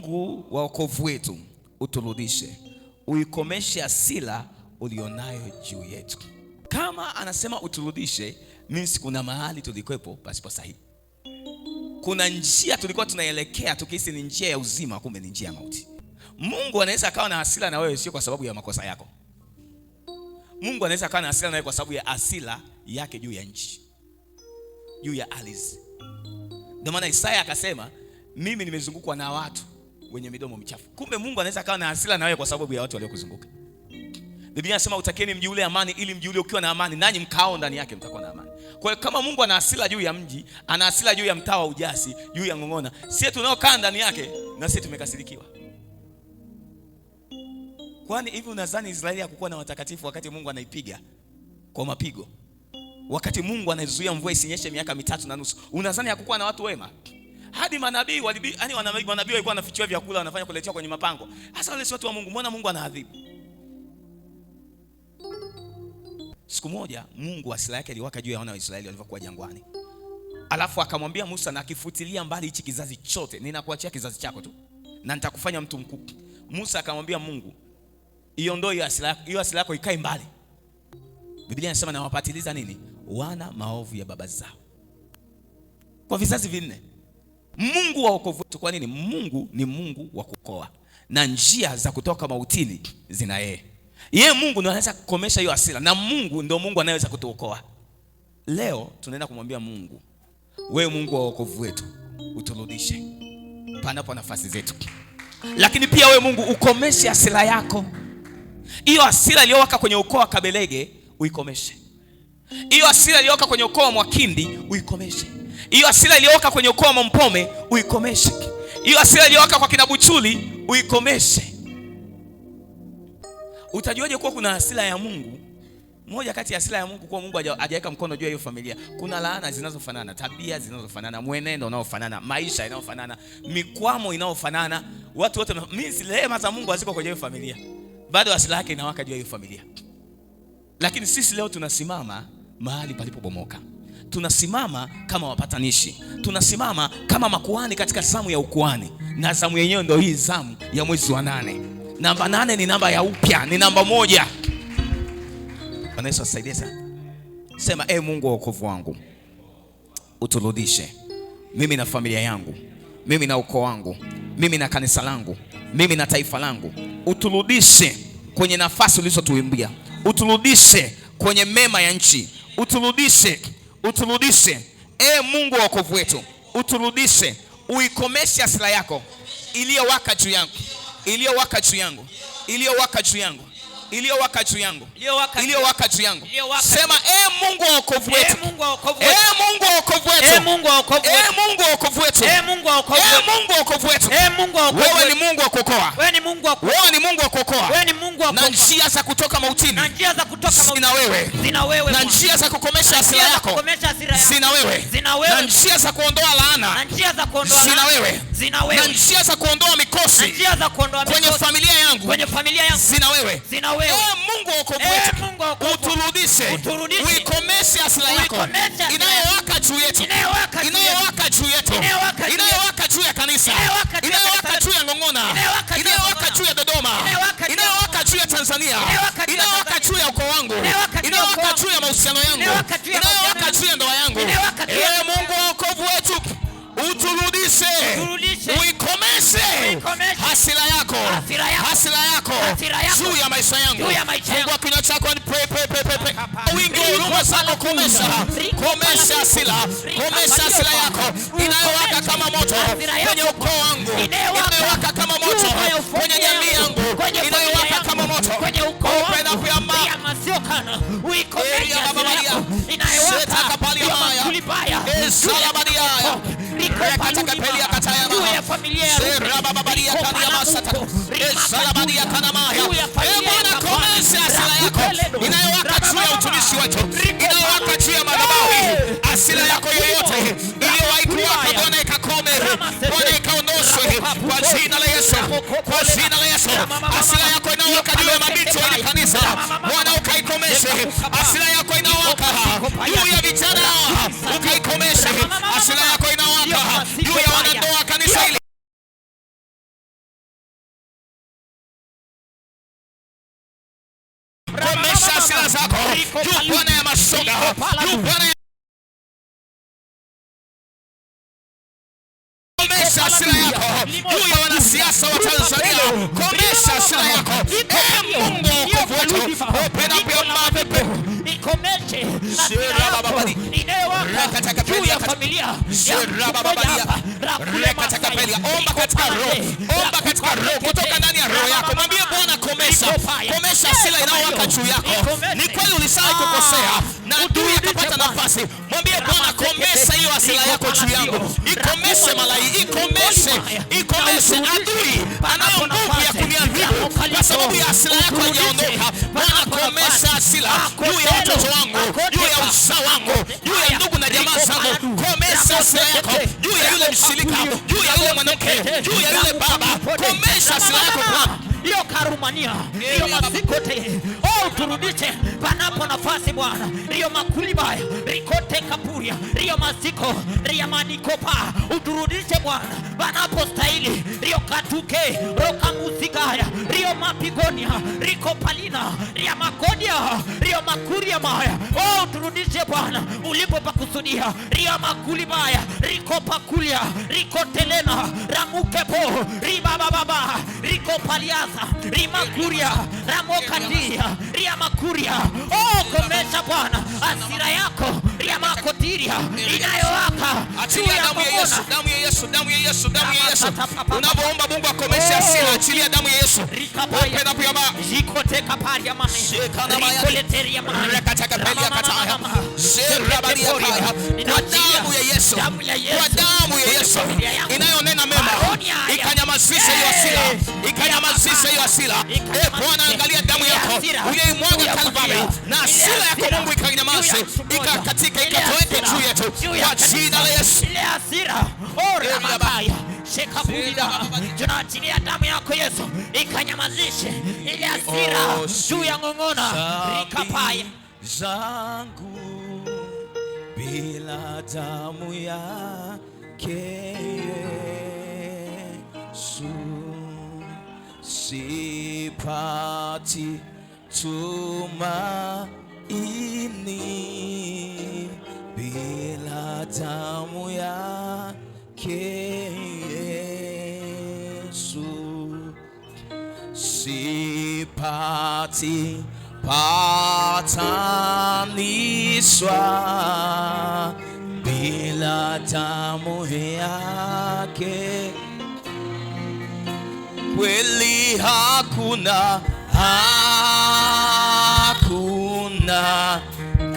Mungu wa wokovu wetu, uturudishe, uikomeshe hasira ulionayo juu yetu. Kama anasema uturudishe, means kuna mahali tulikwepo pasipo sahihi. Kuna njia tulikuwa tunaelekea tukihisi ni njia ya uzima, kumbe ni njia ya mauti. Mungu anaweza akawa na hasira na wewe sio kwa sababu ya makosa yako. Mungu anaweza akawa na hasira na wewe kwa sababu ya hasira yake juu ya nchi, juu ya ardhi. Ndio maana Isaya akasema, mimi nimezungukwa na watu wenye midomo michafu. Kumbe Mungu anaweza akawa na hasira na wewe kwa sababu ya watu waliokuzunguka. Biblia inasema utakeni mji ule amani, ili mji ule ukiwa na amani nanyi mkao ndani yake mtakuwa na amani. Kwa hiyo kama Mungu ana hasira juu ya mji, ana hasira juu ya mtaa wa Ujasi, juu ya Ngong'ona, sisi tunaokaa ndani yake na sisi tumekasirikiwa. Kwani hivi unadhani Israeli hakukuwa na watakatifu wakati Mungu anaipiga kwa mapigo? Wakati Mungu anazuia mvua isinyeshe miaka 3.5, unadhani hakukuwa na watu wema? Hadi manabii yani manabii walikuwa wanafichua vyakula wanafanya kuletea kwenye mapango. Hasa wale watu wa Mungu, mbona Mungu anaadhibu? Siku moja Mungu hasira yake iliwaka juu ya wana wa Israeli walivyokuwa jangwani. Alafu akamwambia Musa, na kifutilia mbali hichi kizazi chote, ninakuachia kizazi chako tu na nitakufanya mtu mkuu. Musa akamwambia Mungu, iondoe hiyo hasira yako ikae mbali. Biblia inasema na wapatiliza nini? Wana maovu ya baba zao. Kwa vizazi vinne. Mungu wa wokovu wetu. Kwa nini? Mungu ni Mungu wa kuokoa, na njia za kutoka mautini zina yeye. Yeye Mungu ndiye anaweza kukomesha hiyo hasira, na Mungu ndio Mungu anayeweza kutuokoa. Leo tunaenda kumwambia Mungu, wewe Mungu wa wokovu wetu, uturudishe panapo nafasi zetu. Lakini pia wewe Mungu ukomeshe hasira yako. Hiyo hasira iliyowaka kwenye ukoo wa Kabelege uikomeshe. Hiyo hasira iliyowaka kwenye ukoo wa Mwakindi uikomeshe. Hiyo hasira iliyowaka kwenye ukoo wa Mpome uikomeshe. Hiyo hasira iliyowaka kwa kina Buchuli uikomeshe. Utajuaje kuwa kuna hasira ya Mungu? Moja kati ya hasira ya Mungu kwa Mungu hajaweka mkono juu ya hiyo familia. Kuna laana zinazofanana, tabia zinazofanana, mwenendo unaofanana, maisha yanayofanana, mikwamo inayofanana. Watu wote rehema za Mungu haziko kwenye hiyo familia. Bado hasira yake inawaka juu ya hiyo familia. Lakini sisi leo tunasimama mahali palipobomoka. Tunasimama kama wapatanishi. Tunasimama kama makuhani katika zamu ya ukuhani. Na zamu yenyewe ndio hii zamu ya mwezi wa 8. Namba 8 ni namba ya upya, ni namba 1. Bwana Yesu asaidie sana. Sema, Mungu wa wokovu wangu, uturudishe mimi na familia yangu, mimi na ukoo wangu, mimi na kanisa langu, mimi na taifa langu. Uturudishe kwenye nafasi ulizotuimbia. Uturudishe kwenye mema ya nchi. Uturudishe. Mungu wa wokovu wetu, uturudishe, uikomeshe hasira yako iliyowaka juu yangu, iliyowaka juu yangu, iliyowaka juu yangu, iliyowaka juu yangu, iliyowaka juu yangu. Sema, Mungu wa wokovu wetu, Mungu wa wokovu wetu, Mungu wa wokovu wetu, Mungu wa wokovu wetu, Mungu wa wokovu wetu, Mungu wa wokovu wetu. Wewe ni Mungu wa kuokoa, wewe ni Mungu wa kuokoa, wewe ni Mungu wa kuokoa, wewe ni Mungu wa kuokoa. Na njia za kutoka mautini, na njia za kutoka mautini zina wewe, na njia za kukomesha hasira yako zina wewe, na njia za kuondoa laana, na njia za kuondoa zina wewe, na njia za kuondoa mikosi, na njia za kuondoa mikosi kwenye familia yangu, zina wewe. Mungu wa wokovu wetu, uturudishe, uikomeshe hasira yako inayowaka juu yetu, inayowaka juu yetu, inayowaka juu ya kanisa, inayowaka juu ya Ngong'ona, inayowaka juu ya Dodoma, inayowaka juu ya Tanzania, inayowaka juu ya ukoo wangu, inayowaka juu ya mahusiano yangu, inayowaka juu ya ndoa yangu. Mungu wa wokovu wetu, uturudishe, uikomeshe hasira yako juu ya maisha yangu. Fungua kinywa chako and pray. Wingi wa huruma zako komesha hasira yako inayowaka kama moto kwenye ukoo wangu, inayowaka kama moto kwenye jamii yangu, inayowaka kama moto kwenye ukoo wangu. Uikomeshe hasira yako inayowaka kulibaya juu ya familia yangu. Inayowaka juu ya utumishi wetu, inayowaka juu ya madhabahu. Hasira yako yoyote iliyowahi kuwaka, Bwana ikakome, Bwana ikaondoshwe kwa jina la Yesu, kwa jina la Yesu. Hasira yako inayowaka juu ya mabinti wa kanisa, Bwana ukaikomeshe. Hasira yako inayowaka juu ya vijana, ukaikomeshe. Hasira yako inayowaka juu ya wanandoa kanisa hili. komesha hasira zako juu Bwana ya mashoga, juu Bwana komesha hasira yako juu ya wanasiasa wa Tanzania, komesha hasira yako. Mungu wokovu wetu, open up your mouth, nikomeshe hasira yako inayowaka juu ya familia ya omba katika roho, kutoka ndani ya roho yako mwambie Bwana komesha hasira inayowaka juu yako. Ni kweli ulisahau kukosea na adui akapata nafasi, mwambie Bwana komesha hiyo hasira yako juu yangu, ikomeshe malaika, ikomeshe adui anayo nguvu ya kuniadhibu kwa sababu ya hasira yako haijaondoka. Bwana komesha hasira juu ya watoto wangu, juu ya uzao wangu, juu ya ndugu na jamaa zangu. Komesha hasira yako juu ya yule mshirika, juu ya yule mwanamke, juu ya yule baba. Komesha hasira yako Bwana. Iyo karumania, iyo masikote, turudishe panapo nafasi Bwana. Iyo makulibaya, rikote kapuria, iyo masiko, iyo manikopa, uturudishe Bwana panapo stahili. Iyo katuke, roka musikaya, iyo mapigonia, riko palina, iyo makodia, iyo makuria maya. Turudishe Bwana ulipo pakusudia. Iyo makulibaya, riko pakulia, riko telena, ramukepo, ribababa, riko paliaza, rimakuria, ramokatia, riamakuria. Komesha Bwana hasira yako, riamakotiria inayowaka. Achilia damu ya Yesu, damu ya Yesu, damu ya Yesu, damu ya Yesu. Unapoomba Mungu akomeshe hasira, achilia damu ya Yesu. Open up your mouth. Jikoteka paria mama. Rikoleteria mama. Rekataka pelia kataya. Zerabalia paya. Kwa damu ya Yesu. Kwa damu ya Yesu inayonena mema, ikanyamazisha hiyo hasira, ikanyamazisha hiyo hasira. Bwana angalia damu yako uliyoimwaga Kalvari, na hasira yako Mungu ikanyamaze, ikakatika, ikatoweke juu yetu kwa jina la Yesu. Ile hasira rabaya shekapulida, tunaachilia damu yako Yesu ikanyamazishe ile hasira juu ya ngongona rikapaya zangu. Bila damu yake Yesu sipati tumaini. Bila damu yake Yesu sipati patanishwa. Bila damu yake kweli hakuna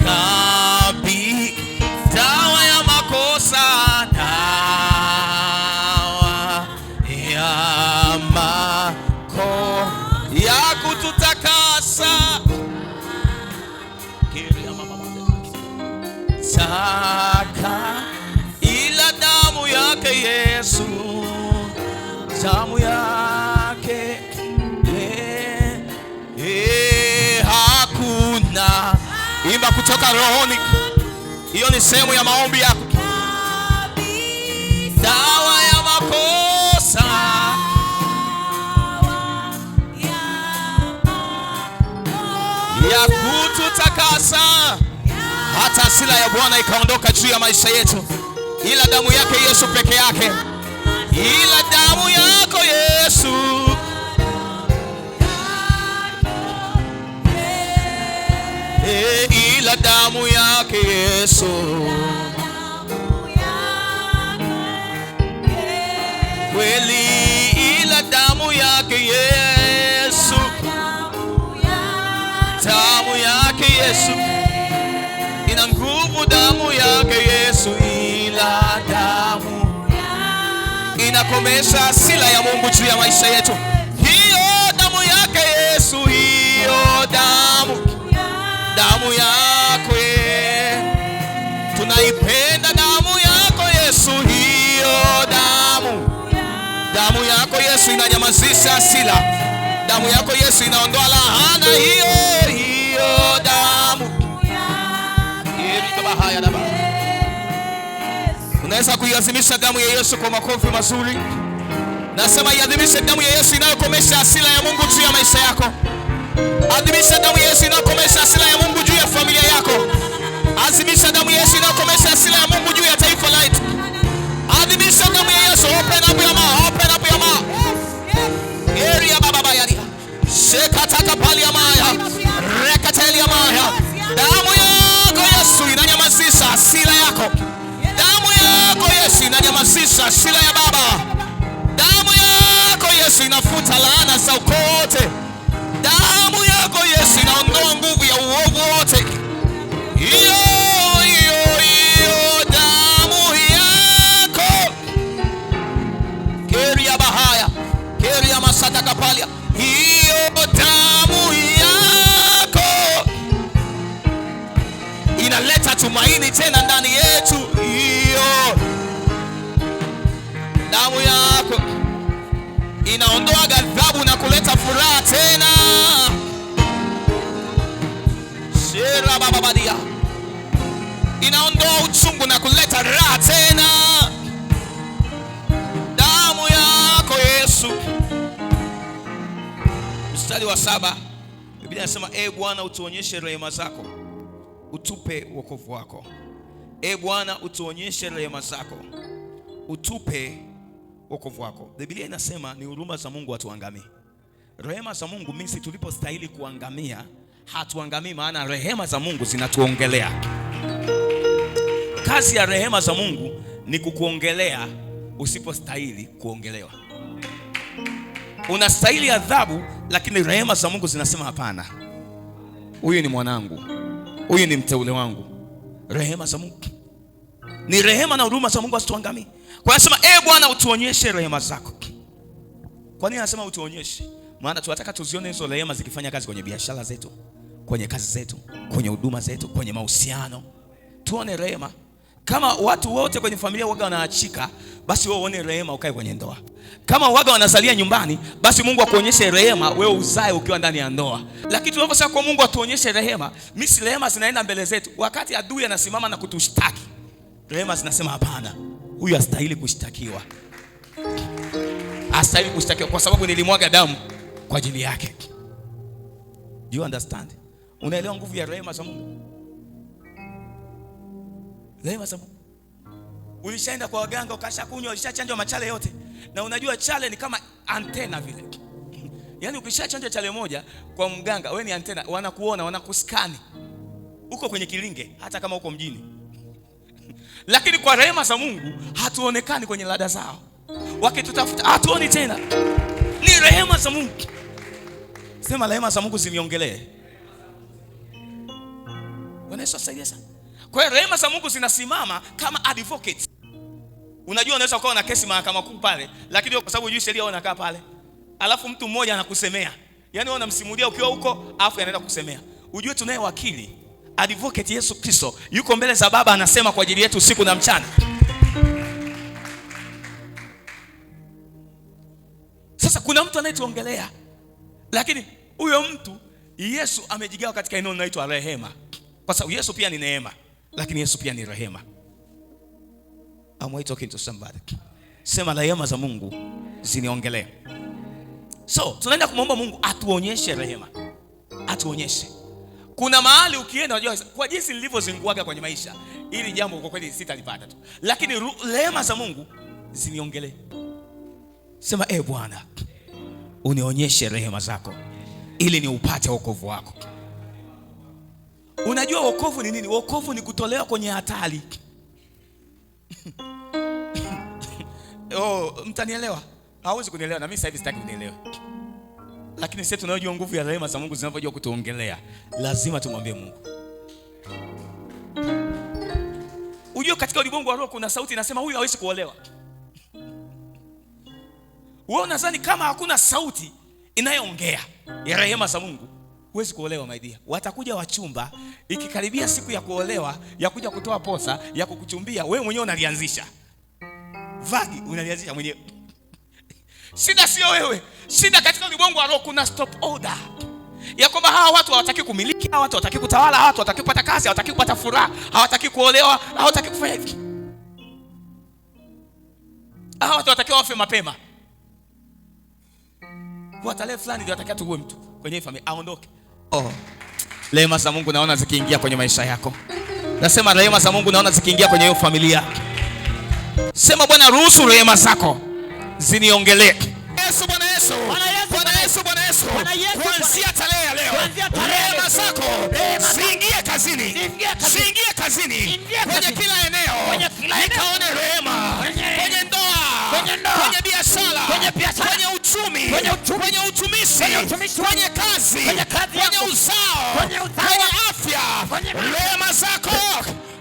kabi dawa ya makosa, dawa ya ya kututakasa. Taka ila damu yake Yesu, damu yake hakuna. Imba kutoka rohoni, hiyo ni sehemu ya maombi yako. Dawa ya makosa, ya kututakasa, hata hasira ya Bwana ikaondoka juu ya maisha yetu, ila damu yake Yesu peke yake, ila damu yako Yesu, ila damu yake Yesu, kweli ila damu yake Yesu, damu yake Yesu ina nguvu, damu yake Yesu, ila damu inakomesha hasira ya Mungu juu ya maisha yetu. Hiyo damu yake Yesu, hiyo damu yako tunaipenda damu yako Yesu, hiyo damu yako Yesu inanyamazisha hasira, damu yako Yesu inaondoa laana, hiyo damu. Unaweza kuiadhimisha damu ya Yesu kwa makofi mazuri. Nasema iadhimishe damu ya Yesu inayokomesha hasira ya Mungu juu ya maisha yako. Adhimisha damu ya Yesu inayokomesha hasira ya Mungu juu ya familia yako. Adhimisha damu ya Yesu inayokomesha hasira ya Mungu juu ya taifa letu. Adhimisha damu ya Yesu. Open up your mouth. Open up your mouth. Area baba bayari. Shekataka pali ya maya. Rekateli ya maya. Damu yako Yesu inanyamazisha hasira yako. Damu yako Yesu inanyamazisha hasira ya baba. Damu yako Yesu inafuta laana za ukoo wote. Damu yako Yesu inaondoa nguvu ya uovu wote. Hiyo damu yako. Keria bahaya. Keria masata kapalia. Hiyo damu yako inaleta tumaini tena ndani yetu. Hiyo damu yako inaondoa ghadhabu na kuleta furaha tena. Shera baba badia. Inaondoa uchungu na kuleta raha tena. Damu yako Yesu. Mstari wa 7 Biblia inasema, Bwana utuonyeshe rehema zako, utupe wokovu wako. Bwana utuonyeshe rehema zako, utupe wokovu wako. Biblia inasema ni huruma za Mungu hatuangamii. Rehema za Mungu mimi tulipostahili kuangamia hatuangamii, maana rehema za Mungu zinatuongelea. Kazi ya rehema za Mungu ni kukuongelea usipostahili kuongelewa. Unastahili adhabu, lakini rehema za Mungu zinasema hapana, huyu ni mwanangu, huyu ni mteule wangu. Rehema za Mungu ni rehema na huruma za Mungu asituangamii. Kwa hiyo anasema Bwana utuonyeshe rehema zako. Kwa nini anasema utuonyeshe? Maana tunataka tuzione hizo rehema zikifanya kazi kwenye biashara zetu, kwenye kazi zetu, kwenye huduma zetu, kwenye mahusiano. Tuone rehema. Kama watu wote kwenye familia waga wanaachika, basi wewe uone rehema ukae kwenye ndoa. Kama waga wanazalia nyumbani, basi Mungu akuonyeshe rehema wewe uzae ukiwa ndani ya ndoa. Lakini tunaposema kwa Mungu atuonyeshe rehema, misi rehema zinaenda mbele zetu. Wakati adui anasimama na kutushtaki, rehema zinasema hapana, huyu hastahili kushtakiwa. Hastahili kushtakiwa kwa sababu nilimwaga damu kwa ajili yake. Do you understand? Unaelewa nguvu ya rehema za Mungu? Rehema za Mungu. Ulishaenda kwa waganga, ukashakunywa, ulishachanjwa machale yote. Na unajua chale ni kama antena vile. Yaani ukishachanjwa chale moja kwa mganga, wewe ni antena, wanakuona, wanakuskani. Uko kwenye kilinge hata kama uko mjini. Lakini kwa rehema za Mungu hatuonekani kwenye lada zao. Wakitutafuta hatuoni tena. Ni rehema za Mungu. Sema rehema za Mungu ziniongelee. Bwana Yesu asaidie sana. Kwa hiyo rehema za Mungu zinasimama kama advocate. Unajua unaweza ukawa na kesi mahakama kuu pale, lakini kwa sababu hujui sheria unakaa pale. Alafu mtu mmoja anakusemea. Yaani wewe unamsimulia ukiwa huko, alafu anaenda kukusemea. Ujue tunaye wakili, advocate Yesu Kristo, yuko mbele za Baba anasema kwa ajili yetu usiku na mchana. Sasa kuna mtu anayetuongelea. Lakini huyo mtu Yesu amejigawa katika eneo linaloitwa rehema. Kwa sababu Yesu pia ni neema, lakini Yesu pia ni rehema. Am I talking to somebody? Sema rehema za Mungu ziniongelee. So, tunaenda kumwomba Mungu atuonyeshe rehema. Atuonyeshe. Kuna mahali ukienda unajua kwa jinsi nilivyozinguaga kwenye maisha, ili jambo kwa kweli sitalipata tu. Lakini rehema za Mungu ziniongelee. Sema Bwana, unionyeshe rehema zako ili ni upate wokovu wako. Unajua wokovu ni nini? Wokovu ni kutolewa kwenye hatari. Mtanielewa? Hauwezi kunielewa na mimi sasa hivi sitaki kunielewa. Lakini sisi tunajua nguvu ya rehema za Mungu zinavyojua kutuongelea. Lazima tumwambie Mungu. Unajua katika ulimwengu wa roho kuna sauti inasema huyu hawezi kuolewa. Wewe unadhani kama hakuna sauti inayoongea ya rehema za Mungu, huwezi kuolewa my dear. Watakuja wachumba, ikikaribia siku ya kuolewa, ya kuja kutoa posa, ya kukuchumbia, wewe mwenyewe unalianzisha. Vagi unalianzisha mwenyewe. Shida sio wewe. Shida katika ulimwengu wa roho kuna stop order. Ya kwamba hawa watu hawataki kumiliki, hawa watu hawataki kutawala, hawa watu hawataki kupata kazi, hawataki kupata furaha, hawataki kuolewa, hawataki kufanya hivi. Hawa watu hawataki wafe mapema. Kwa tarehe fulani ndio watakia tuwe mtu. kwenye familia aondoke. Rehema za Mungu naona zikiingia kwenye maisha yako. Nasema rehema za Mungu naona zikiingia kwenye hiyo familia. Sema Bwana, ruhusu rehema zako ziniongelee. Yesu, Bwana Yesu. Bwana Yesu, Bwana Yesu. Kuanzia tarehe ya leo, rehema zako ziingie kazini. Ziingie kazini. Kwenye kila eneo. Nikaone rehema. Kwenye ndoa, kwenye biashara, kwenye uchumi, kwenye utumishi, kwenye kazi, kwenye uzao, kwenye afya. Rehema zako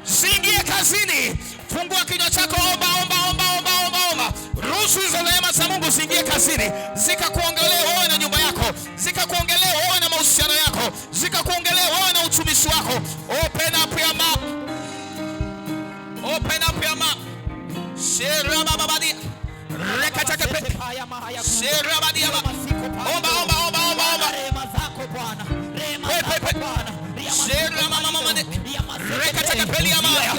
ziingie kazini. Fungua kinywa chako, omba, omba, omba, omba, omba, omba. Ruhusu hizo rehema za Mungu ziingie kazini, zikakuongelee wewe na nyumba yako, zikakuongelee wewe na mahusiano yako, zikakuongelee wewe na utumishi wako. Open up your mouth. Open up your mouth. Shera baba badia. Rekataka pe. Shera badia baba. Omba, omba, omba, omba, omba. Rehema zako Bwana. Rehema zako Bwana. Shera mama mama de. Rekataka peli ya maya.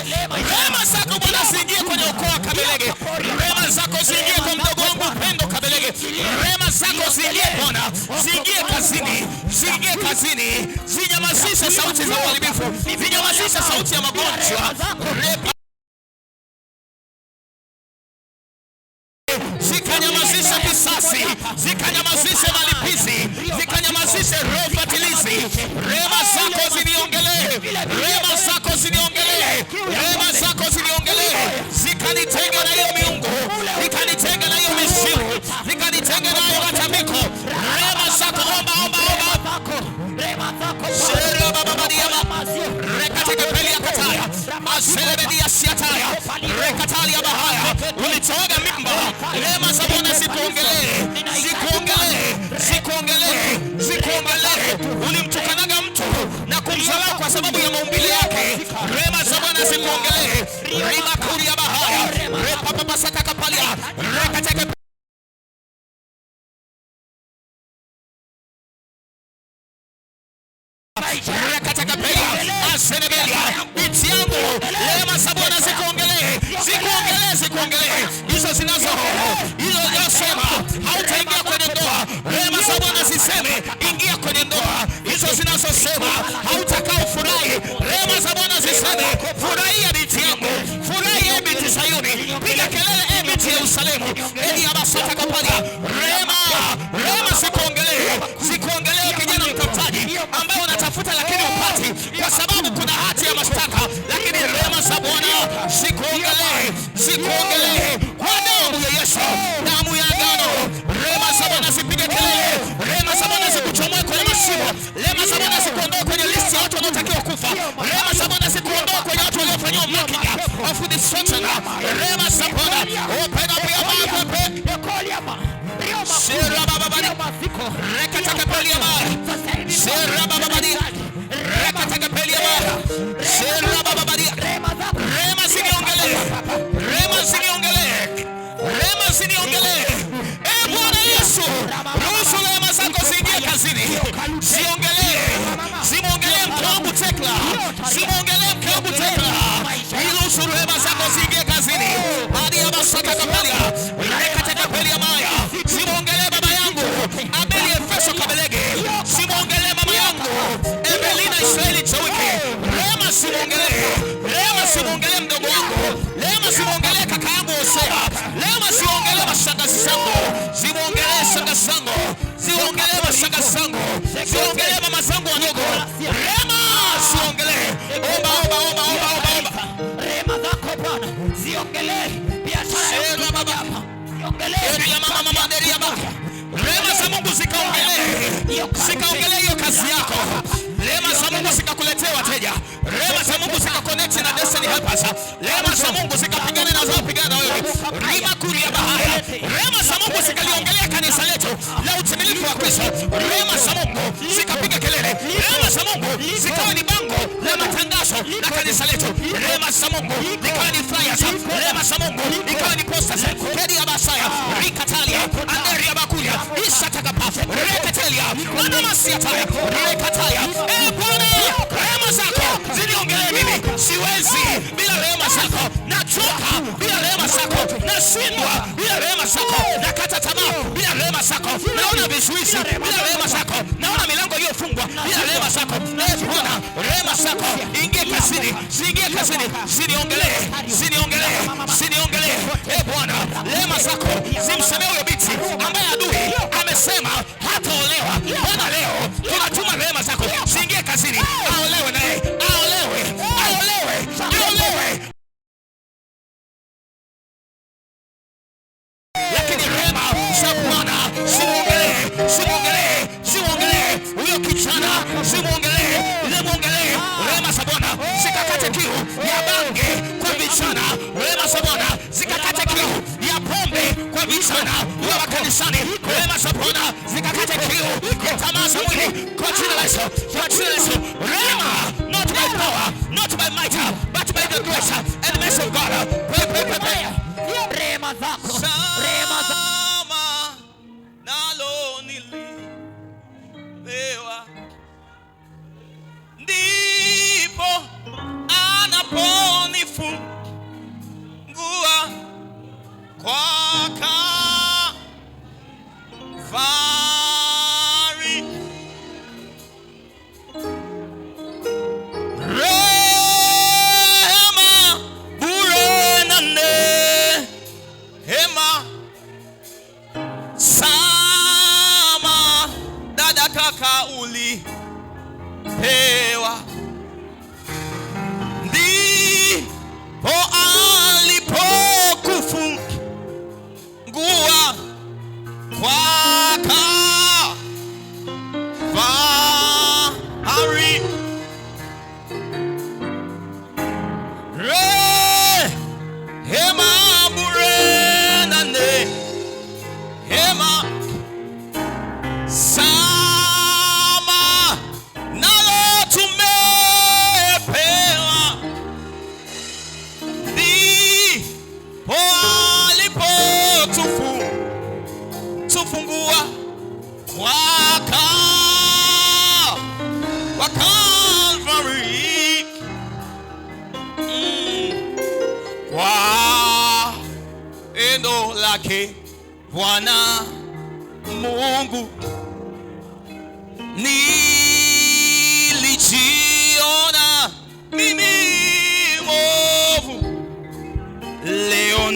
Rehema zako Bwana ziingie kwenye ukoo wa Kabelege. Rehema zako ziingie kwa mdogo wangu Pendo Kabelege. Rehema zako ziingie Bwana. Ziingie kazini. Ziingie kazini. Zinyamazishe sauti za uharibifu. Zinyamazishe sauti ya magonjwa. Zikanyamazishe visasi, zikanyamazishe malipizi, zikanyamazishe roho fatilizi. Rehema zako ziniongelee, rehema zako ziniongelee, rehema zako ziniongelee. Zikanitenge na hiyo miungu, zikanitenge na hiyo mishimu, zikanitenge na hiyo matambiko. Rehema zako, omba, omba, omba. Shera baba badia baba. Rekatike peli ya kataya. Aserebedia siataya. Rekatalia bahaya. Ulitoaga mimba. Rehema za Bwana zikuongelee. Zikuongelee. Zikuongelee. Zikuongelee. Ulimtukanaga mtu na kumdharau kwa sababu ya maumbile yake. Rehema za Bwana zikuongelee. Rima kuri ya bahaya. Repapa pasaka kapalia. Rekatike rekataka peli. Aserebelia. Binti yangu. Rehema za Bwana zikuongelee. Zikuongelee, zikuongelee. Hizo zinazo hizo zinasema hautaingia kwenye ndoa. Rehema za Bwana ziseme ingia kwenye ndoa. Hizo zinazosema hautakaa ufurahi. Rehema za Bwana ziseme furahia binti yangu. Furahia binti Sayuni. Piga kelele binti Yerusalemu. Eli abasata kapalia. Rehema, rehema zikuongelee. Zikuongelee kijana mtafutaji ambaye unatafuta lakini upati kwa sababu kuna hati ya mashtaka, lakini rehema za Bwana zikuongelee. Zikuongelee kwa damu ya Yesu, damu ya agano. Rehema za Bwana zipige kelele. Rehema za Bwana zikuchomoe kwenye mashimo. Rehema za Bwana zikuondoe kwenye listi ya watu wanaotakiwa kufa. Rehema za Bwana zikuondoe kwenye watu waliofanyiwa marking of destruction. Rehema za Bwana, open up your mouth. Shera baba badi. Rekataka peli ya mara. Shera baba badi. Rekataka peli ya mara. Shera baba badi. Rehema ziniongelee. Rehema ziniongelee. Rehema ziniongelee. Bwana Yesu, ruhusu rehema zako ziingie kazini. Ziongelee. Zimwongelee mke wangu Tekla. Zimwongelee mke wangu Tekla. Ruhusu rehema zako ziingie kazini. Hadi ya basaka kapalia. Rekataka peli ya maya. Zimwongelee baba yangu Abeli Efeso Kabelege. Zimwongelee mama yangu Evelina Israeli Chawike. Rehema zimwongelee. Rehema zimwongelee mdogo wangu. Rehema zimwongelee kaka yangu Hosea. Rehema zimwongelee mashangazi zangu. Zimwongelee shangazi zangu. Zimwongelee mashangazi zangu. Zimwongelee mama zangu wadogo. Rehema zimwongelee. Omba, omba, omba, omba, omba, omba. Rehema zako Bwana ziongelee biashara ya baba. Ziongelee mama mama deria baba. Rehema za Mungu zikaongelee. Zikaongelee hiyo kazi yako. Rehema za Mungu zikakuletea wateja. Rehema za Mungu zikaconnect na destiny helpers. Rehema za Mungu zikapigana na zao pigana wewe. Rima kuri ya bahaya. Rehema za Mungu zikaliongelea kanisa letu la utimilifu wa Kristo. Rehema za Mungu zikapiga kelele. Rehema za Mungu zikawa ni bango la matangazo la kanisa letu. Rehema za Mungu zikawa ni flyers. Rehema za Mungu zikawa ni posters. Kedi ya basaya. Rikatalia. Anderi ya bakulia. Isha takapa. Reketelia. Wana masiataya. Rekataya. Bwana, rehema zako ziniongelee mimi. Siwezi bila rehema zako. Nachoka bila rehema zako. Nashindwa bila rehema zako. Nakata tamaa bila rehema zako. Naona vizuizi bila rehema zako. Naona bila rehema zako. Bwana, rehema zako ingie kazini, ziingie kazini, ziniongelee, ziniongelee, ziniongelee. Bwana, rehema zako zimsemee huyo binti ambaye adui amesema hataolewa. Bwana, leo tunatuma rehema zako ziingie kazini, aolewe naye, aolewe, aolewe, aolewe. Lakini rehema za Bwana zimuongelee, zimuongelee, zimuongelee huyo kijana, zimuongelee, zimuongelee. Rehema za Bwana zikakate kiu ya bange kwa vijana. Rehema za Bwana zikakate kiu ya pombe kwa vijana wa makanisani. Rehema za Bwana zikakate kiu ya tamaa za mwili kwa jina la Yesu, kwa jina la Yesu. Rehema, not by power, not by might, but by the grace and the mercy of God. Rehema zako, rehema zako nalo nilipewa, ndipo anaponifungua kwa Kalvari. Rehema bure na neema sama dada kaka ulipewa, ndipo alipokufungua kwa Kalvari. Rehema bure na neema sama nalo tumepewa, ndipo alipotufungua kwa Kalvari. Kwa pendo lake Bwana Mungu nilijiona mimi mwovu, leo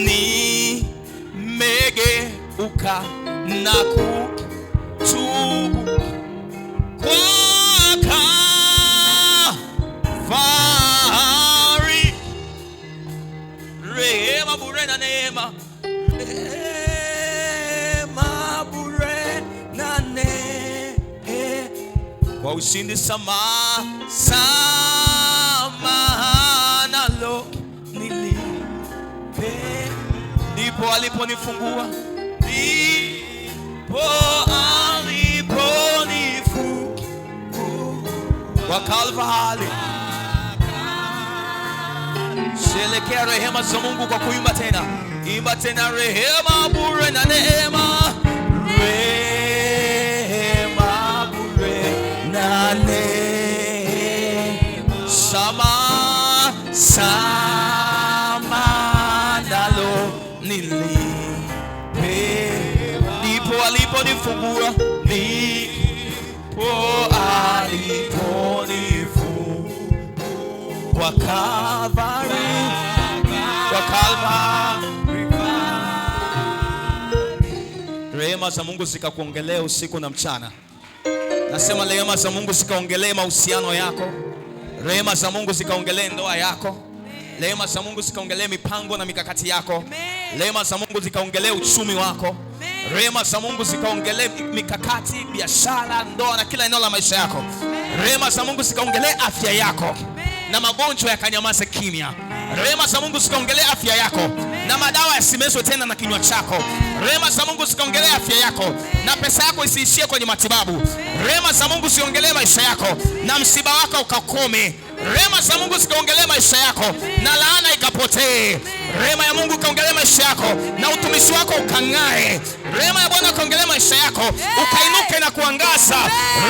nimegeuka na kutubu kwa Kalvari. Rehema bure na neema, rehema bure na neema, kwa ushindi sama nalo nilipewa, ndipo aliponifungua, ndipo aliponifungua kwa Kalvari. Shelekea rehema za Mungu kwa kuimba tena. Imba tena, rehema bure na neema, rehema bure na neema sama nalo nilipewa, ndipo aliponifungua, ndipo aliponifungua kwa Kalvari, kwa Kalvari. Rehema za Mungu zikakuongelee usiku na mchana. Nasema rehema za Mungu zikaongelee mahusiano yako. Rehema za Mungu zikaongelee ndoa yako. Rehema za Mungu zikaongelee mipango na mikakati yako. Rehema za Mungu zikaongelee uchumi wako. Rehema za Mungu zikaongelee mikakati, biashara, ndoa na kila eneo la maisha yako. Rehema za Mungu zikaongelee afya yako na magonjwa yakanyamaze kimya. Rehema za Mungu zikaongelee afya yako na madawa yasimezwe tena na kinywa chako. Rehema za Mungu zikaongelee afya yako na pesa yako isiishie kwenye matibabu. Rehema za Mungu zikaongelee maisha yako na msiba wako ukakome. Rehema za Mungu zikaongelee maisha yako na laana ikapotee. Rehema ya Mungu kaongelee maisha yako na utumishi wako ukang'ae. Rehema ya Bwana kaongelee maisha yako ukainuke na kuangaza.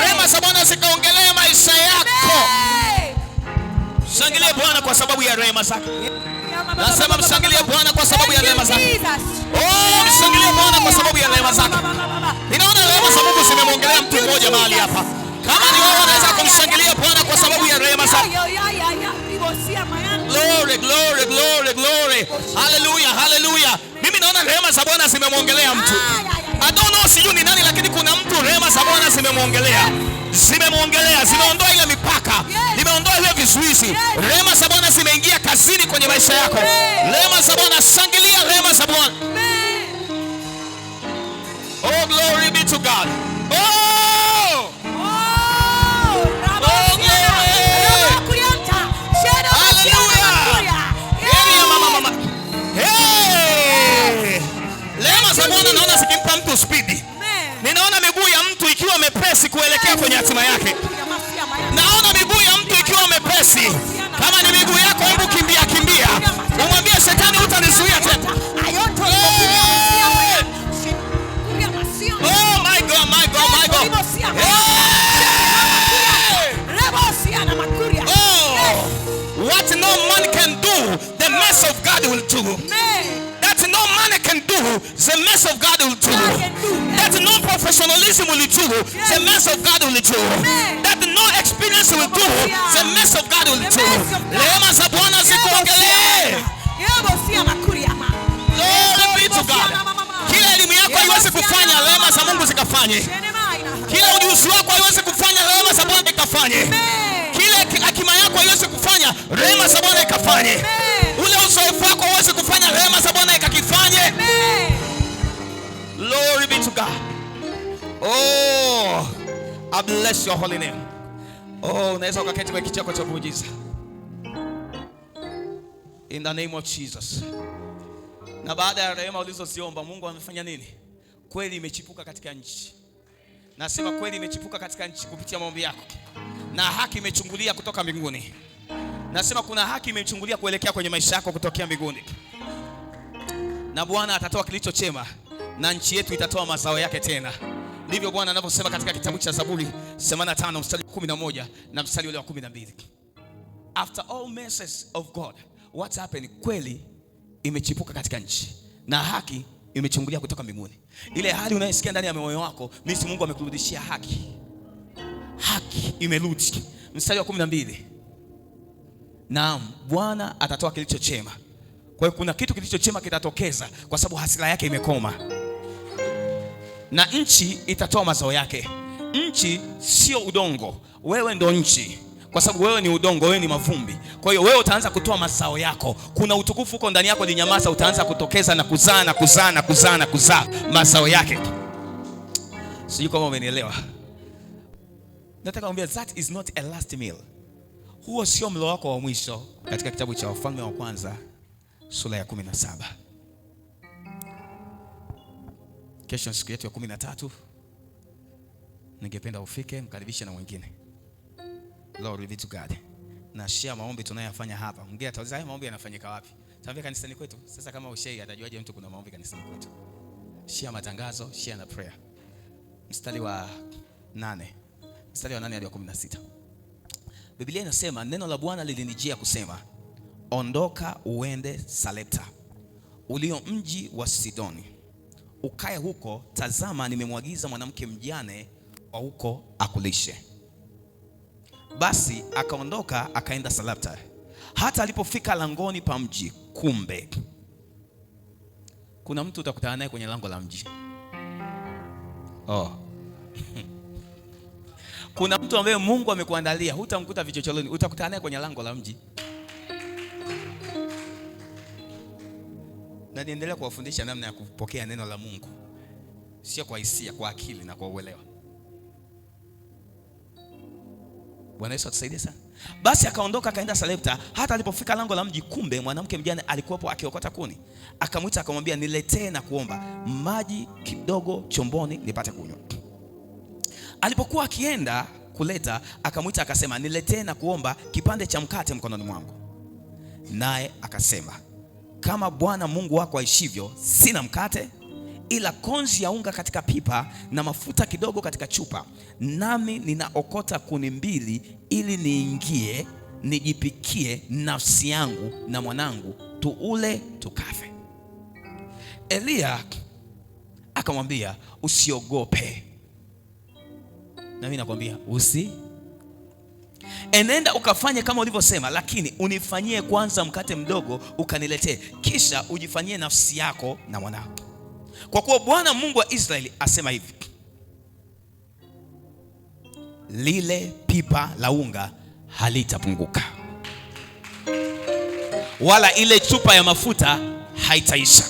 Rehema za Bwana zikaongelee maisha yako. Mshangilie Bwana kwa sababu ya rehema zake. Nasema mshangilie Bwana kwa sababu ya rehema zake. Oh, mshangilie Bwana kwa sababu ya rehema zake. Ninaona rehema za Mungu zimemwongelea mtu mmoja mahali hapa. Kama ni wewe unaweza kumshangilia Bwana kwa sababu ya rehema zake. Glory, glory, glory, glory. Hallelujah, hallelujah. Mimi naona rehema za Bwana zimemwongelea mtu. I don't know sijui ni nani, lakini kuna mtu rehema za Bwana zimemwongelea. Zimemwongelea, zimeondoa ile mipaka, zimeondoa ile vizuizi. Rehema za Bwana zimeingia kazini kwenye maisha yako. Rehema za Bwana, shangilia rehema za Bwana. Oh, glory be to God. Oh! Bwana naona zikimpa mtu speed. Ninaona miguu ya mtu ikiwa mepesi kuelekea kwenye hatima yake. Naona miguu ya mtu ikiwa mepesi. Kama ni miguu yako, hebu kimbia kimbia. Umwambie shetani utanizuia tena. Oh my God, my God, my God. Oh, what no man can do, the mercy of God will do. That no man can do, the mercy of God will do. That no professionalism will do, the mercy of God will do. That no experience will do, the mercy of God will do. Rehema za Bwana zikuongelee. Glory be to God. Kila elimu yako haiwezi kufanya, rehema za Mungu zikafanye. Kila ujuzi wako haiwezi kufanya, rehema za Bwana ikafanye. Kila hekima yako haiwezi kufanya, rehema za Bwana ikafanye. Ule uzoefu wako hauwezi kufanya, rehema za Bwana ikakifanye. Glory be to God. Oh, I bless your holy name. Oh, unaweza ukaketi kwa kiti chako cha muujiza. In the name of Jesus. Na baada ya rehema ulizoziomba, Mungu amefanya nini? Kweli imechipuka katika nchi. Nasema kweli imechipuka katika nchi kupitia maombi yako. Na haki imechungulia kutoka mbinguni. Nasema kuna haki imechungulia kuelekea kwenye maisha yako kutokea mbinguni. Na Bwana atatoa kilicho chema, na nchi yetu itatoa mazao yake tena. Ndivyo Bwana anavyosema katika kitabu cha Zaburi 85 mstari wa 11 na mstari ule wa 12. After all mercies of God, what happened? Kweli imechipuka katika nchi na haki imechungulia kutoka mbinguni. Ile hali unayosikia ndani ya moyo wako, mimi Mungu amekurudishia haki. Haki imerudi. Mstari wa 12. Naam, Bwana atatoa kilicho chema. Kwa hiyo kuna kitu kilicho chema kitatokeza kwa sababu hasira yake imekoma. Na nchi itatoa mazao yake. Nchi sio udongo, wewe ndo nchi. Kwa sababu wewe ni udongo, wewe ni mavumbi. Kwa hiyo wewe utaanza kutoa mazao yako. Kuna utukufu uko ndani yako, linyamaza, utaanza kutokeza na kuzaa na kuzaa na kuzaa na kuzaa mazao yake. Sijui kama umenielewa. Nataka kuambia that is not a last meal. Huo sio mlo wako wa mwisho. Katika kitabu cha Wafalme wa kwanza sura ya 17. Kesho siku yetu ya 13. Ningependa ufike mkaribishe na wengine. Glory be to God. Na share maombi tunayofanya hapa. Mwingine atauliza haya maombi yanafanyika wapi? Taambia kanisani kwetu. Sasa kama ushare atajuaje mtu kuna maombi kanisani kwetu? Share matangazo, share na prayer. Mstari wa 8. Mstari wa 8 hadi wa 16. Biblia inasema neno la Bwana lilinijia kusema, ondoka uende Sarepta, ulio mji wa Sidoni. Ukae huko, tazama nimemwagiza mwanamke mjane wa huko akulishe. Basi akaondoka akaenda Sarepta. Hata alipofika langoni pa mji, kumbe kuna mtu utakutana naye kwenye lango la mji. Oh. Kuna mtu ambaye Mungu amekuandalia, hutamkuta vichochoroni, utakutana naye kwenye lango la mji. Na niendelea kuwafundisha namna ya kupokea neno la Mungu. Sio kwa hisia, kwa akili na kwa uelewa. Bwana Yesu atusaidie sana. Basi akaondoka akaenda Sarepta. Hata alipofika lango la mji, kumbe mwanamke mjane alikuwepo akiokota kuni. Akamwita akamwambia, niletee na kuomba maji kidogo chomboni nipate kunywa. Alipokuwa akienda kuleta, akamwita akasema, niletee na kuomba kipande cha mkate mkononi mwangu. Naye akasema, kama Bwana Mungu wako aishivyo, sina mkate ila konzi ya unga katika pipa na mafuta kidogo katika chupa. Nami ninaokota kuni 2 ili niingie nijipikie nafsi yangu na mwanangu, tuule tukafe. Elia akamwambia, usiogope. Na mimi nakwambia enenda ukafanye kama ulivyosema, lakini unifanyie kwanza mkate mdogo ukaniletee, kisha ujifanyie nafsi yako na mwanao. Kwa kuwa Bwana Mungu wa Israeli asema hivi, lile pipa la unga halitapunguka, wala ile chupa ya mafuta haitaisha,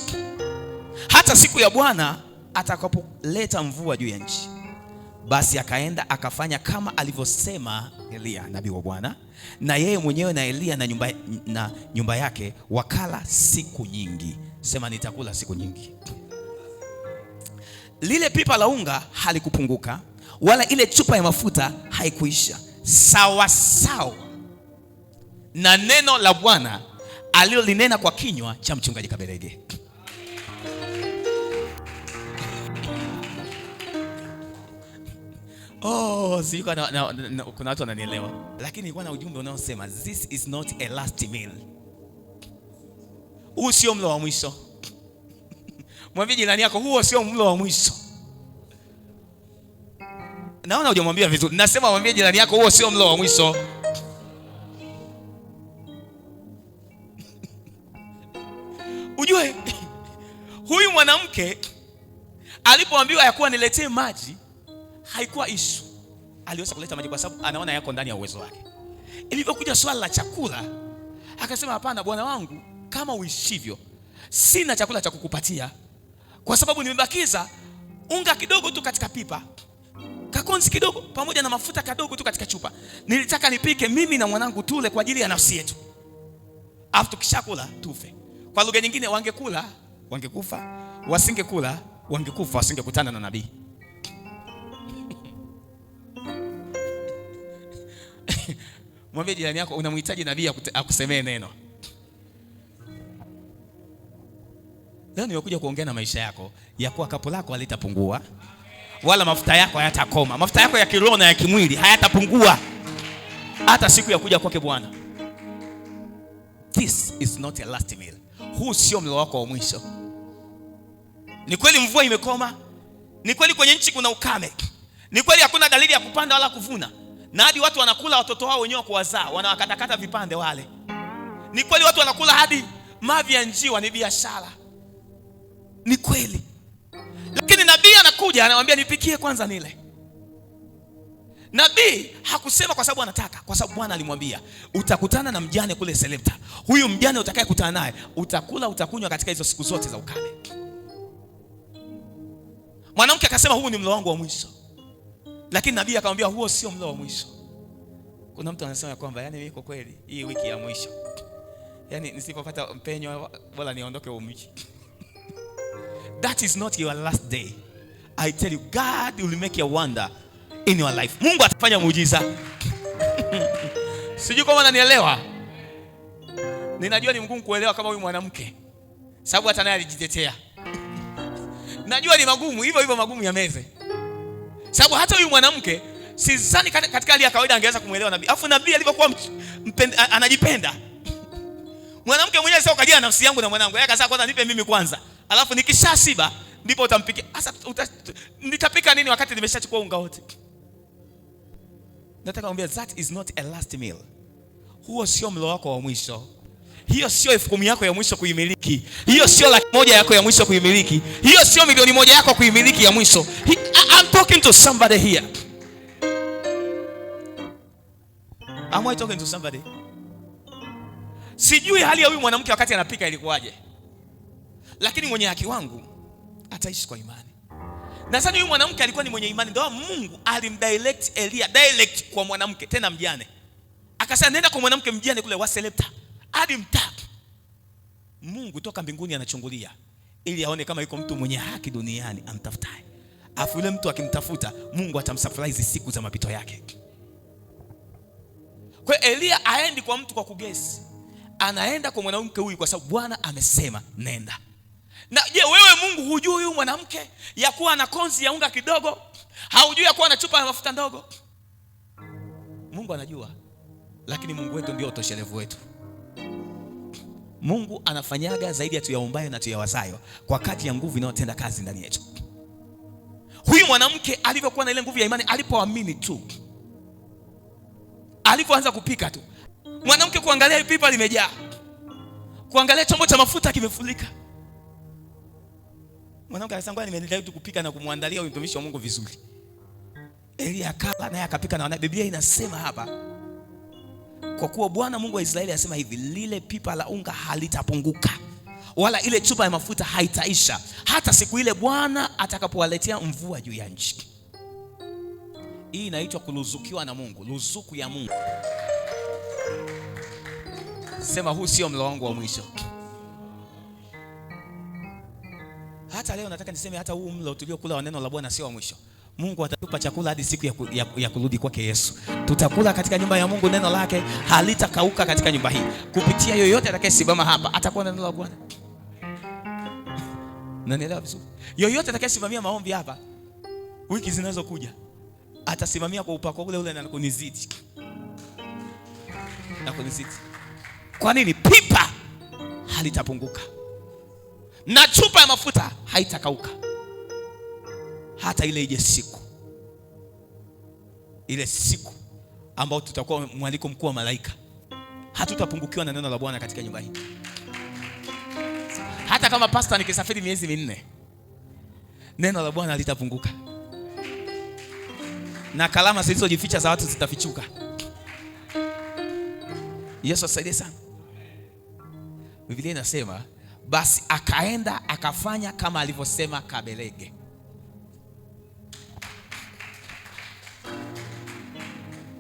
hata siku ya Bwana atakapoleta mvua juu ya nchi. Basi akaenda akafanya kama alivyosema Elia nabii wa Bwana, na yeye mwenyewe na Elia na nyumba yake wakala siku nyingi. Sema nitakula siku nyingi. Lile pipa la unga halikupunguka, wala ile chupa ya mafuta haikuisha, sawa sawa na neno la Bwana alilolinena kwa kinywa cha mchungaji Kaberege. Kuna watu wananielewa, lakini nilikuwa na ujumbe unaosema this is not a last meal. Huu sio mlo wa mwisho. Mwambie jirani yako, huo sio mlo wa mwisho. Naona hujamwambia vizuri. Nasema mwambie jirani yako, huo sio mlo wa mwisho. Ujue huyu mwanamke alipoambiwa ya kuwa niletee maji, haikuwa issue. Aliweza kuleta maji kwa sababu anaona yako ndani ya uwezo wake. Ilipokuja swala la chakula, akasema hapana bwana wangu, kama uishivyo, sina chakula cha kukupatia, kwa sababu nimebakiza unga kidogo tu katika pipa, kakonzi kidogo pamoja na mafuta kadogo tu katika chupa. Nilitaka nipike mimi na mwanangu tule kwa ajili ya nafsi yetu, afu tukishakula tufe. Kwa lugha nyingine, wangekula wangekufa, wasingekula wangekufa, wasingekutana na nabii. Mwambie jirani yako, unamhitaji nabii akusemee neno. Leo nimekuja kuongea na maisha yako ya kuwa kapu lako halitapungua, wala mafuta yako hayatakoma. Mafuta yako ya kiroho na ya kimwili hayatapungua hata siku ya kuja kwake Bwana. This is not a last meal. Huu sio mlo wako wa mwisho. Ni kweli mvua imekoma, ni kweli kwenye nchi kuna ukame, ni kweli hakuna dalili ya kupanda wala kuvuna, na hadi watu wanakula watoto wao wenyewe kuwazaa, wanawakatakata vipande wale. Ni kweli watu wanakula hadi mavi ya njiwa, ni biashara. Ni kweli. Lakini nabii anakuja anamwambia nipikie kwanza nile. Nabii hakusema kwa sababu anataka, kwa sababu Bwana alimwambia utakutana na mjane kule Selepta. Huyu mjane utakayekutana naye utakula utakunywa katika hizo siku zote za ukame. Mwanamke akasema huu ni mlo wangu wa mwisho. Lakini nabii akamwambia huo sio mlo wa mwisho. Kuna mtu anasema kwamba yani mimi kwa kweli hii wiki ya mwisho, yani nisipopata mpenyo bora niondoke huko mji. That is not your last day. I tell you, God will make a wonder in your life. Mungu atafanya muujiza. Sijui kama unanielewa. Ninajua ni mgumu kuelewa kama huyu mwanamke, sababu hata naye alijitetea. Najua ni magumu, hivyo magumu ya meze. Sababu hata huyu mwanamke sidhani katika hali ya kawaida angeweza kumuelewa nabii. Alafu nabii alivyokuwa anajipenda. Mwanamke mwenyewe sasa ukajia nafsi yangu na mwanangu. Yeye akasema kwanza nipe mimi kwanza, alafu nikishashiba ndipo utampikia. Sasa nitapika nini wakati nimeshachukua unga wote? Nataka kuambia that is not a last meal. Huo sio mlo wako wa mwisho. Hiyo sio 10,000 yako ya mwisho kuimiliki. Hiyo sio 100,000 yako ya mwisho kuimiliki. Hiyo sio 1,000,000 yako kuimiliki ya mwisho. I'm talking to somebody here. Am I talking to somebody? Sijui hali ya huyu mwanamke wakati anapika ilikuwaje, lakini mwenye haki wangu ataishi kwa imani. Na sasa huyu mwanamke alikuwa ni mwenye imani, ndio Mungu alimdirect Elia direct kwa mwanamke tena mjane. Akasema nenda kwa mwanamke mjane kule wa Selepta hadi mtaki. Mungu toka mbinguni anachungulia ili aone kama yuko mtu mwenye haki duniani amtafutaye. Afu yule mtu akimtafuta, Mungu atamsurprise siku za mapito yake. Kwa Elia aendi kwa mtu kwa kugesi, anaenda kwa mwanamke huyu kwa sababu Bwana amesema nenda. Na je, wewe Mungu hujui huyu mwanamke ya kuwa na konzi ya unga kidogo? Haujui ya kuwa na chupa ya mafuta ndogo? Mungu anajua, lakini Mungu wetu ndio utoshelevu wetu. Mungu anafanyaga zaidi ya tuyaombayo na tuyawazayo kwa kati ya nguvu inayotenda kazi ndani yetu. Huyu mwanamke alivyokuwa na ile nguvu ya imani, alipoamini tu, alipoanza kupika tu, mwanamke kuangalia pipa limejaa, kuangalia chombo cha mafuta kimefulika, mwanamke anasema ngoja nimeendelea tu kupika na kumwandalia huyu mtumishi wa Mungu vizuri. Elia akala naye akapika, na Biblia inasema hapa, kwa kuwa Bwana Mungu wa Israeli asema hivi, lile pipa la unga halitapunguka, wala ile chupa ya mafuta haitaisha, hata siku ile Bwana atakapowaletea mvua juu ya nchi. Hii inaitwa kuruzukiwa na Mungu, ruzuku ya Mungu. Sema huu sio mlo wangu wa mwisho. Hata leo nataka niseme, hata huu mlo tuliokula wa neno la Bwana sio wa mwisho. Mungu atatupa chakula hadi siku ya kurudi kwake Yesu. Tutakula katika nyumba ya Mungu, neno lake halitakauka katika nyumba hii. Kupitia yoyote atakayesimama hapa atakuwa neno la Bwana. Unanielewa vizuri? Yoyote atakayesimamia maombi hapa wiki zinazokuja atasimamia kwa upako ule ule na kunizidi. Na kunizidi. Kwa nini? Pipa halitapunguka na chupa ya mafuta haitakauka, hata ile ije siku, ile siku ambao tutakuwa mwaliko mkuu wa malaika. Hatutapungukiwa na neno la Bwana katika nyumba hii. Hata kama pastor nikisafiri miezi 4, neno la Bwana litapunguka, na kalama zilizojificha za watu zitafichuka. Yesu asaidie sana. Biblia inasema basi akaenda akafanya kama alivyosema Kabelege.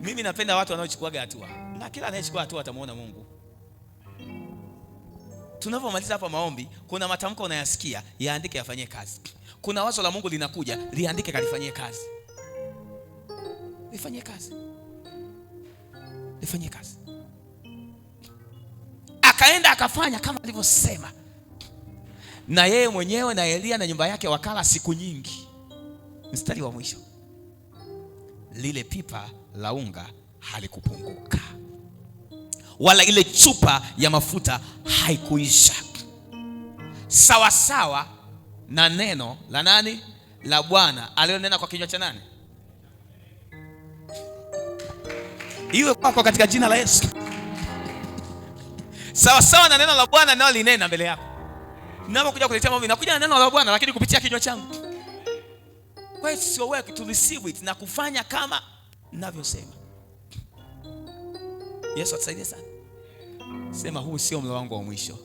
Mimi napenda watu wanaochukua hatua, na kila anayechukua hatua atamuona Mungu. Tunapomaliza hapa maombi, kuna matamko unayasikia, yaandike yafanyie kazi. Kuna wazo la Mungu linakuja, liandike kalifanyie kazi. Lifanyie kazi. Lifanyie kazi. Akaenda akafanya kama alivyosema. Na yeye mwenyewe na Elia na nyumba yake wakala siku nyingi. Mstari wa mwisho, lile pipa la unga halikupunguka, wala ile chupa ya mafuta haikuisha, sawa sawa na neno la nani? La Bwana alionena kwa kinywa cha nani? Iwe kwako katika jina la Yesu. Sawa sawa na neno la Bwana nao linena mbele yako. Ninapokuja kuletea maombi, nakuja na neno la Bwana lakini kupitia kinywa changu. Kwa hiyo sio wewe to receive it na kufanya kama ninavyosema. Yesu atusaidie sana. Sema huu sio mlo wangu wa mwisho.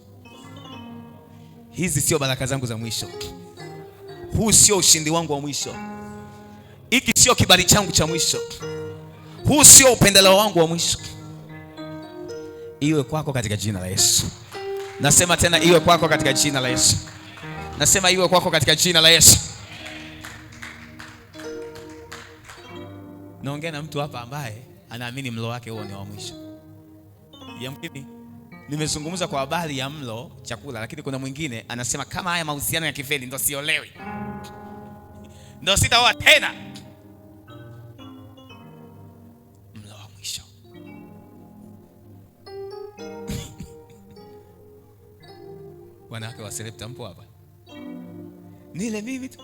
Hizi sio baraka zangu za mwisho. Huu sio ushindi wangu wa mwisho. Hiki sio kibali changu cha mwisho. Huu sio upendeleo wangu wa mwisho. Iwe kwako katika jina la Yesu. Nasema tena iwe kwako katika jina la Yesu. Nasema iwe kwako katika jina la Yesu. Naongea na mtu hapa ambaye anaamini mlo wake huo ni wa mwisho. Yamkini nimezungumza kwa habari ya mlo, chakula, lakini kuna mwingine anasema kama haya mahusiano ya kifeli ndio siolewi, ndio sitaoa tena. Mlo wa mwisho. Wanawake wa Selepta mpo hapa? Nile mimi tu.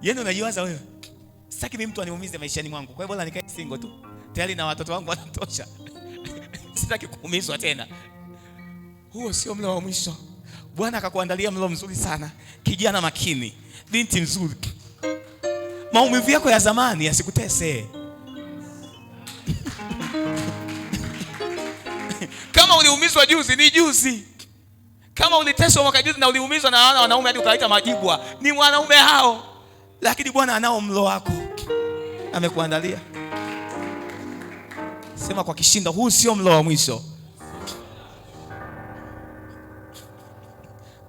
Yeye unajiwaza wewe, sitaki mimi mtu aniumize maishani mwangu, kwa hiyo bora nikae single tu. Tayari na watoto wangu wanatosha. Sitaki kuumizwa tena. Huo sio mlo wa mwisho. Bwana akakuandalia mlo mzuri sana. Kijana makini, binti mzuri. Maumivu yako ya zamani yasikutese. Kama uliumizwa juzi ni juzi. Kama uliteswa mwaka juzi na uliumizwa na wanaume hadi ukaita majibwa, ni wanaume hao. Lakini Bwana anao mlo wako. Amekuandalia. Sema kwa kishindo, huu sio mlo wa mwisho.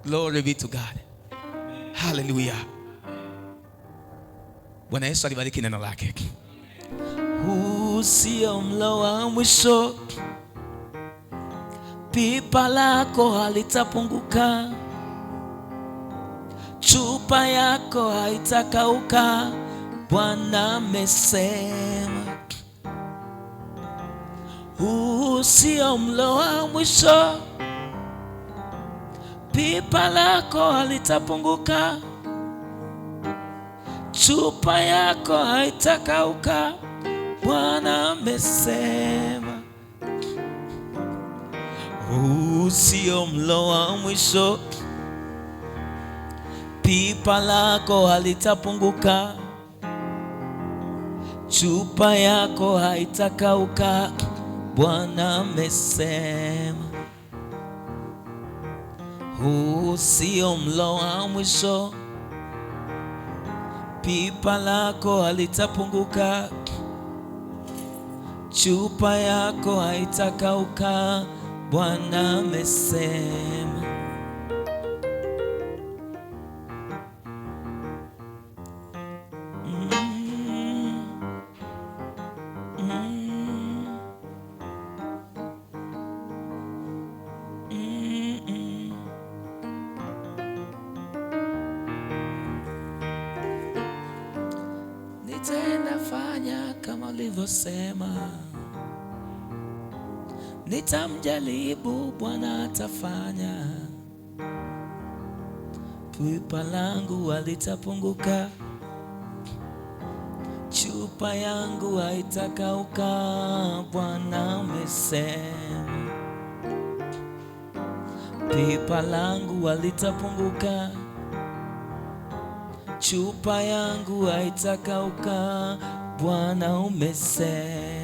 Glory be to God. Hallelujah. Bwana Yesu alibariki neno lake. Huu sio mlo wa mwisho. Pipa lako halitapunguka, chupa yako haitakauka. Bwana amesema huu sio mlo wa mwisho. Pipa lako halitapunguka, chupa yako haitakauka, Bwana amesema. Huu sio mlo wa mwisho, pipa lako halitapunguka, chupa yako haitakauka, Bwana amesema. Huu sio mlo wa mwisho, pipa lako halitapunguka, chupa yako haitakauka, Bwana amesema. Nitaenda fanya kama ulivyosema, nitamjaribu, Bwana atafanya. Pipa langu halitapunguka, chupa yangu haitakauka, Bwana amesema. Pipa langu halitapunguka, chupa yangu haitakauka, Bwana umesema.